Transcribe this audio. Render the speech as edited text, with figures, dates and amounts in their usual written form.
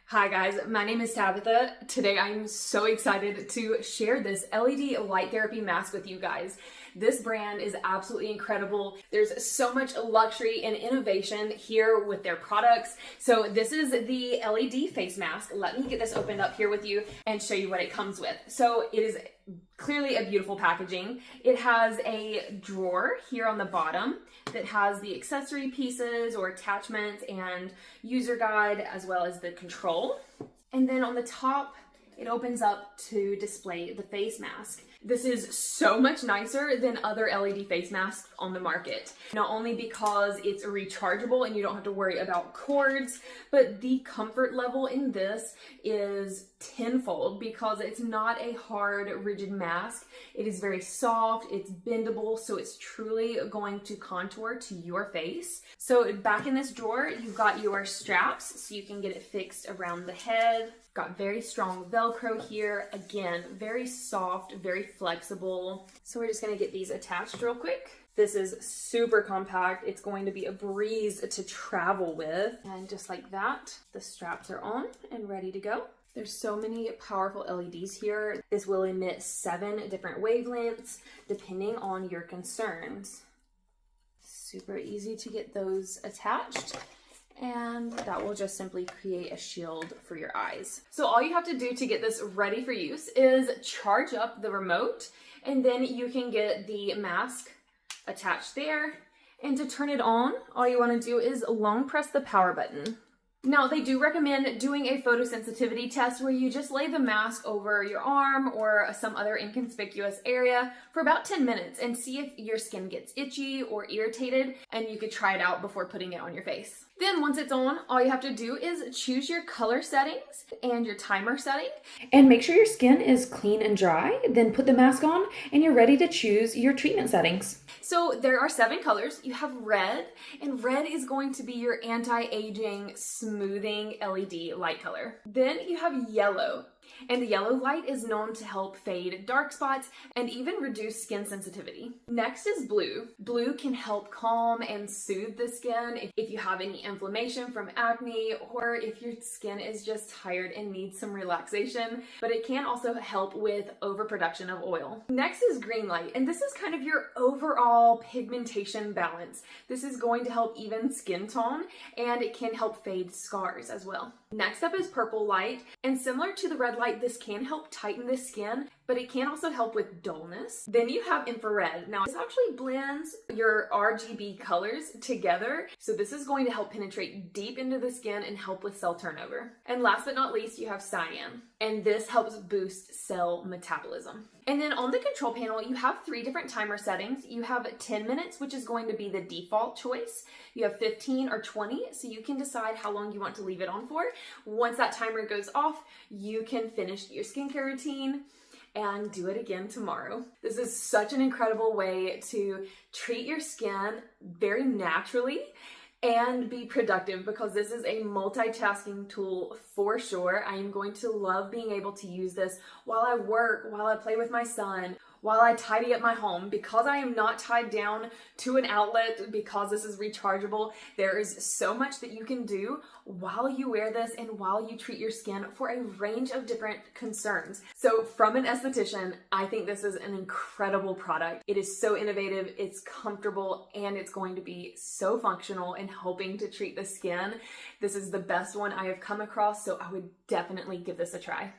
Hi guys, my name is Tabitha. Today I'm so excited to share this LED light therapy mask with you guys. This brand is absolutely incredible. There's so much luxury and innovation here with their products. So this is the LED face mask. Let me get this opened up here with you and show you what it comes with. So it is clearly a beautiful packaging. It has a drawer here on the bottom that has the accessory pieces or attachments and user guide, as well as the control. And then on the top, it opens up to display the face mask. This is so much nicer than other LED face masks on the market. Not only because it's rechargeable and you don't have to worry about cords, but the comfort level in this is tenfold because it's not a hard, rigid mask. It is very soft, it's bendable, so it's truly going to contour to your face. So back in this drawer, you've got your straps so you can get it fixed around the head. Got very strong Velcro here. Again, very soft, very flexible. So we're just gonna get these attached real quick. This is super compact. It's going to be a breeze to travel with. And just like that, the straps are on and ready to go. There's so many powerful LEDs here. This will emit 7 different wavelengths depending on your concerns. Super easy to get those attached. And that will just simply create a shield for your eyes. So all you have to do to get this ready for use is charge up the remote, and then you can get the mask attached there. And to turn it on, all you want to do is long press the power button. Now, they do recommend doing a photosensitivity test where you just lay the mask over your arm or some other inconspicuous area for about 10 minutes and see if your skin gets itchy or irritated, and you could try it out before putting it on your face. Then once it's on, all you have to do is choose your color settings and your timer setting and make sure your skin is clean and dry. Then put the mask on and you're ready to choose your treatment settings. So there are 7 colors. You have red, and red is going to be your anti-aging smoothing LED light color. Then you have yellow. And the yellow light is known to help fade dark spots and even reduce skin sensitivity. Next is blue. Blue can help calm and soothe the skin if you have any inflammation from acne or if your skin is just tired and needs some relaxation, but it can also help with overproduction of oil. Next is green light, and this is kind of your overall pigmentation balance. This is going to help even skin tone, and it can help fade scars as well. Next up is purple light, and similar to the red light, this can help tighten the skin, but it can also help with dullness. Then you have infrared. Now, this actually blends your RGB colors together, so this is going to help penetrate deep into the skin and help with cell turnover. And last but not least, you have cyan, and this helps boost cell metabolism. And then on the control panel, you have 3 different timer settings. You have 10 minutes, which is going to be the default choice. You have 15 or 20, so you can decide how long you want to leave it on for. Once that timer goes off, you can finish your skincare routine and do it again tomorrow. This is such an incredible way to treat your skin very naturally and be productive, because this is a multitasking tool for sure. I am going to love being able to use this while I work, while I play with my son, while I tidy up my home. Because I am not tied down to an outlet, because this is rechargeable, there is so much that you can do while you wear this and while you treat your skin for a range of different concerns. So from an esthetician, I think this is an incredible product. It is so innovative, it's comfortable, and it's going to be so functional in helping to treat the skin. This is the best one I have come across, so I would definitely give this a try.